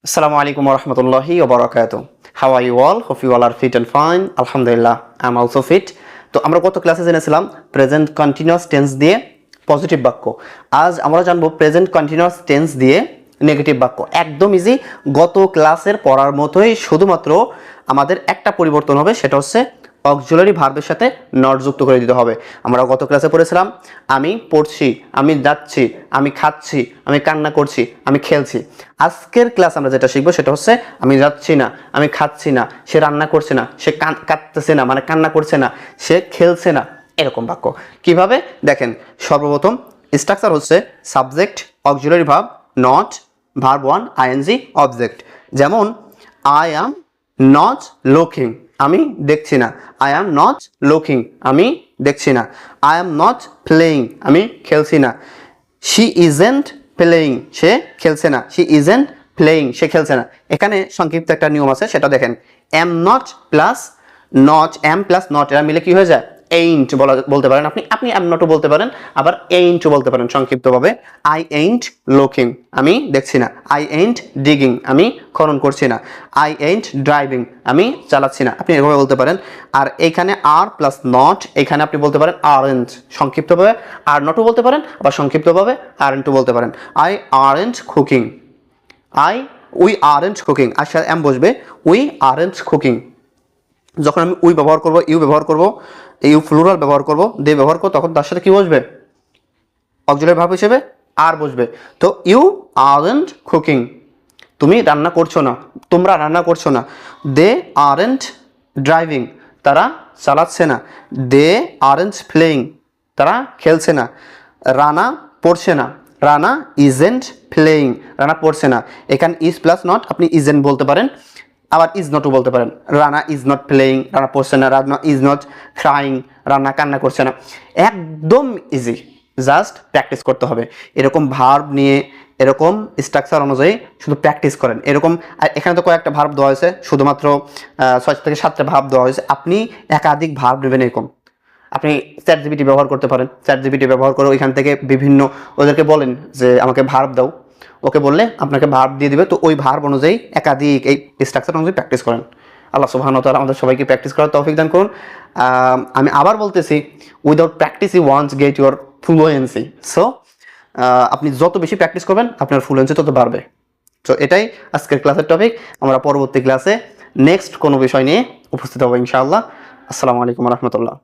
Assalamu alaikum warahmatullahi wabarakatuh. How are you all? Hope you all are fit and fine. Alhamdulillah, I'm also fit. তো আমরা গত ক্লাসে জেনেছিলাম present continuous tense দিয়ে positive বাক্য। আজ আমরা জানবো প্রেজেন্ট কন্টিনিউয়াস টেন্স দিয়ে নেগেটিভ বাক্য। একদম ইজি, গত ক্লাসের পড়ার মতোই, শুধুমাত্র আমাদের একটা পরিবর্তন হবে, সেটা হচ্ছে অক্সিলারি ভার্বের সাথে নট যুক্ত করে দিতে হবে। আমরা গত ক্লাসে পড়েছিলাম আমি পড়ছি, আমি যাচ্ছি, আমি খাচ্ছি, আমি কান্না করছি, আমি খেলছি। আজকের ক্লাস আমরা যেটা শিখবো সেটা হচ্ছে আমি যাচ্ছি না, আমি খাচ্ছি না, সে রান্না করছে না, সে কাঁদতেছে না মানে কান্না করছে না, সে খেলছে না, এরকম বাক্য। কিভাবে দেখেন, সর্বপ্রথম স্ট্রাকচার হচ্ছে subject, auxiliary verb, not, verb one, ING, object. যেমন আই অ্যাম নট লুকিং, আমি দেখছি না। আই অ্যাম নট লুকিং, আমি দেখছি না। আই অ্যাম নট প্লেয়িং, আমি খেলছি না। শি ইজেন্ট প্লেয়িং, সে খেলছে না। শি ইজেন্ট প্লেয়িং, সে খেলছে না। এখানে সংক্ষিপ্ত একটা নিয়ম আছে, সেটা দেখেন। Am not plus not, am plus not, এরা মিলে কি হয়ে যায়? এইন্ট বলতে পারেন আপনি। আপনি এম নটও বলতে পারেন, আবার এইন্টও বলতে পারেন সংক্ষিপ্তভাবে। আই এইন্ট লুকিং, আমি দেখছি না। আই এইন্ট ডিগিং, আমি খনন করছি না। আই এইন্ট ড্রাইভিং, আমি চালাচ্ছি না। আপনি এভাবে বলতে পারেন। আর এখানে আর প্লাস নট, এখানে আপনি বলতে পারেন আরেন্ট, সংক্ষিপ্তভাবে আর নটও বলতে পারেন, আবার সংক্ষিপ্তভাবে আরেন্টও বলতে পারেন। I aren't cooking, we aren't cooking, আর সাথে এম বসবে, উই আরেন্ট কুকিং। যখন আমি উই ব্যবহার করব, ইউ ব্যবহার করব, ইউ প্লুরাল ব্যবহার করব, দে ব্যবহার করব, তখন তার সাথে কি বসবে? অক্সিলারি ভার্ব হিসেবে আর বসবে। তো ইউ আরেন্ট কুকিং, তুমি রান্না করছো না, তোমরা রান্না করছো না। দে আরেন্ট ড্রাইভিং, তারা চালাচ্ছে না। দে আরেন্ট প্লেয়িং, তারা খেলছে না। রানা পড়ছে না। রানা ইজেন্ট প্লেয়িং, রানা পড়ছে না। এখানে ইজ প্লাস নট, আপনি ইজেন্ট বলতে পারেন, আবার ইজ নটও বলতে পারেন। Rana is not playing, Rana পড়ছে না। Rana is not crying, Rana কান্না করছে না। একদম ইজি, জাস্ট প্র্যাকটিস করতে হবে। এরকম ভার্ব নিয়ে, এরকম স্ট্রাকচার অনুযায়ী শুধু প্র্যাকটিস করেন। এরকম এখানে তো কয়েকটা ভার্ব দেওয়া হয়েছে, শুধুমাত্র 6 থেকে 7টা ভার্ব দেওয়া হয়েছে। আপনি একাধিক ভার্ব নেবেন। এরকম আপনি চ্যাট জিপিটি ব্যবহার করতে পারেন। চ্যাট জিপিটি ব্যবহার করে ওইখান থেকে বিভিন্ন, ওদেরকে বলেন যে আমাকে ভার্ব দাও, ওকে বললে আপনাকে ভার্ব দিয়ে দিবে। তো ওই ভার্ব অনুযায়ী একাধিক এই স্ট্রাকচার অনুযায়ী প্র্যাকটিস করেন। আল্লাহ সুবহানাহু ওয়া তাআলা আমাদের সবাইকে প্র্যাকটিস করার তৌফিক দান করুন। আমি আবার বলতেছি, without practice you won't get your fluency. So আপনি যত বেশি প্র্যাকটিস করবেন, আপনার ফ্লুয়েন্সি তত বাড়বে। তো এটাই আজকের ক্লাসের টপিক। আমরা পরবর্তী ক্লাসে নেক্সট কোনো বিষয় নিয়ে উপস্থিত হবো ইনশাআল্লাহ। আসসালামু আলাইকুম ওয়া রাহমাতুল্লাহ।